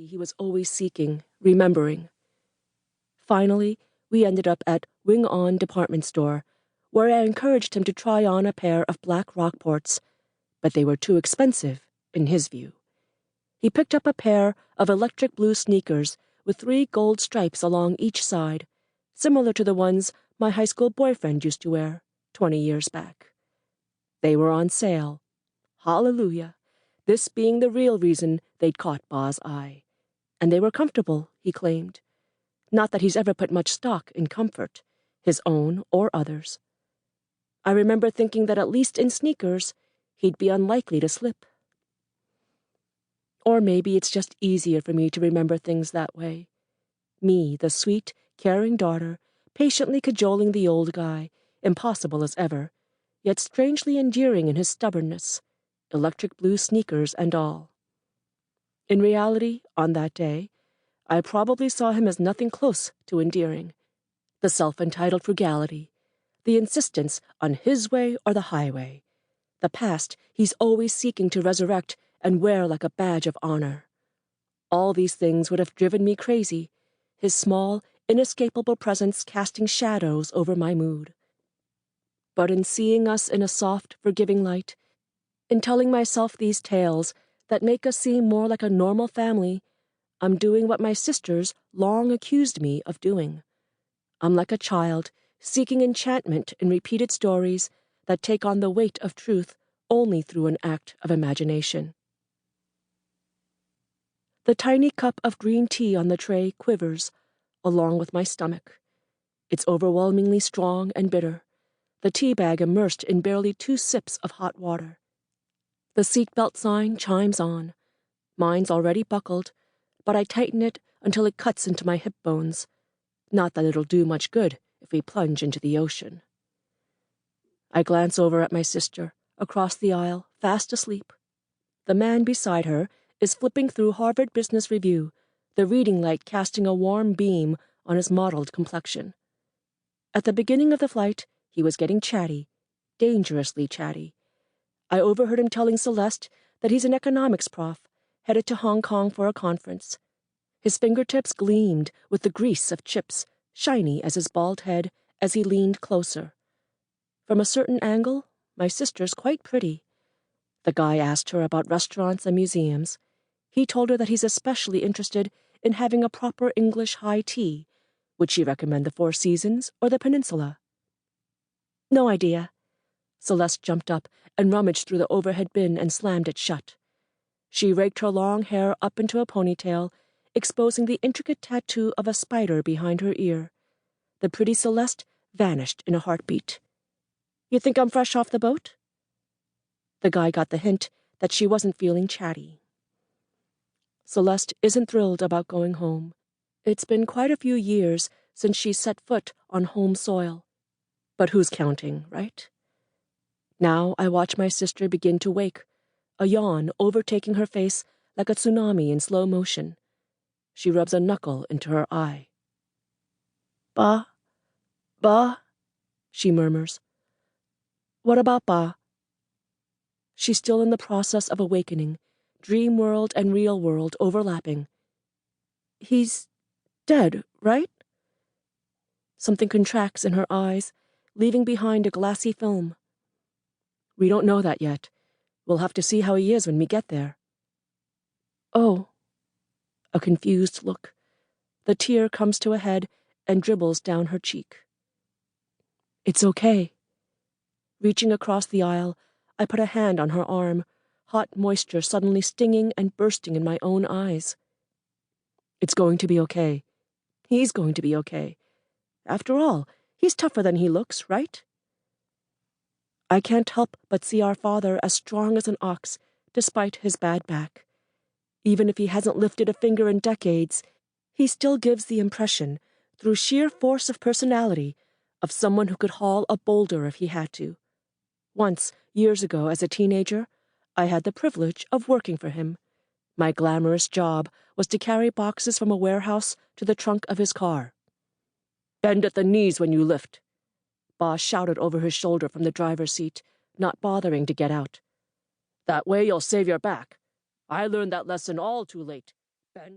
he was always seeking, remembering. Finally, we ended up at Wing On Department Store, where I encouraged him to try on a pair of black Rockports, but they were too expensive, in his view. He picked up a pair of electric blue sneakers with 3 gold stripes along each side, similar to the ones my high school boyfriend used to wear 20 years back. They were on sale. Hallelujah, this being the real reason they'd caught Ba's eye. And they were comfortable, he claimed. Not that he's ever put much stock in comfort, his own or others. I remember thinking that at least in sneakers, he'd be unlikely to slip. Or maybe it's just easier for me to remember things that way. Me, the sweet, caring daughter, patiently cajoling the old guy, impossible as ever, yet strangely endearing in his stubbornness, electric blue sneakers and all. In reality, on that day, I probably saw him as nothing close to endearing. The self-entitled frugality, the insistence on his way or the highway, the past he's always seeking to resurrect and wear like a badge of honor. All these things would have driven me crazy, his small, inescapable presence casting shadows over my mood. But in seeing us in a soft, forgiving light, in telling myself these tales that make us seem more like a normal family, I'm doing what my sisters long accused me of doing. I'm like a child, seeking enchantment in repeated stories that take on the weight of truth only through an act of imagination. The tiny cup of green tea on the tray quivers, along with my stomach. It's overwhelmingly strong and bitter, the tea bag immersed in barely 2 sips of hot water. The seatbelt sign chimes on. Mine's already buckled, but I tighten it until it cuts into my hip bones. Not that it'll do much good if we plunge into the ocean. I glance over at my sister, across the aisle, fast asleep. The man beside her is flipping through Harvard Business Review, the reading light casting a warm beam on his mottled complexion. At the beginning of the flight, he was getting chatty, dangerously chatty. I overheard him telling Celeste that he's an economics prof, headed to Hong Kong for a conference. His fingertips gleamed with the grease of chips, shiny as his bald head, as he leaned closer. From a certain angle, my sister's quite pretty. The guy asked her about restaurants and museums. He told her that he's especially interested in having a proper English high tea. Would she recommend the Four Seasons or the Peninsula? No idea. Celeste jumped up and rummaged through the overhead bin and slammed it shut. She raked her long hair up into a ponytail, exposing the intricate tattoo of a spider behind her ear. The pretty Celeste vanished in a heartbeat. You think I'm fresh off the boat? The guy got the hint that she wasn't feeling chatty. Celeste isn't thrilled about going home. It's been quite a few years since she's set foot on home soil. But who's counting, right? Now I watch my sister begin to wake, a yawn overtaking her face like a tsunami in slow motion. She rubs a knuckle into her eye. Ba, she murmurs. What about Ba? She's still in the process of awakening, dream world and real world overlapping. He's dead, right? Something contracts in her eyes, leaving behind a glassy film. We don't know that yet. We'll have to see how he is when we get there. Oh. A confused look. The tear comes to a head and dribbles down her cheek. It's okay. Reaching across the aisle, I put a hand on her arm, hot moisture suddenly stinging and bursting in my own eyes. It's going to be okay. He's going to be okay. After all, he's tougher than he looks, right? I can't help but see our father as strong as an ox, despite his bad back. Even if he hasn't lifted a finger in decades, he still gives the impression, through sheer force of personality, of someone who could haul a boulder if he had to. Once, years ago, as a teenager, I had the privilege of working for him. My glamorous job was to carry boxes from a warehouse to the trunk of his car. Bend at the knees when you lift, Boss shouted over his shoulder from the driver's seat, not bothering to get out. That way you'll save your back. I learned that lesson all too late. Bend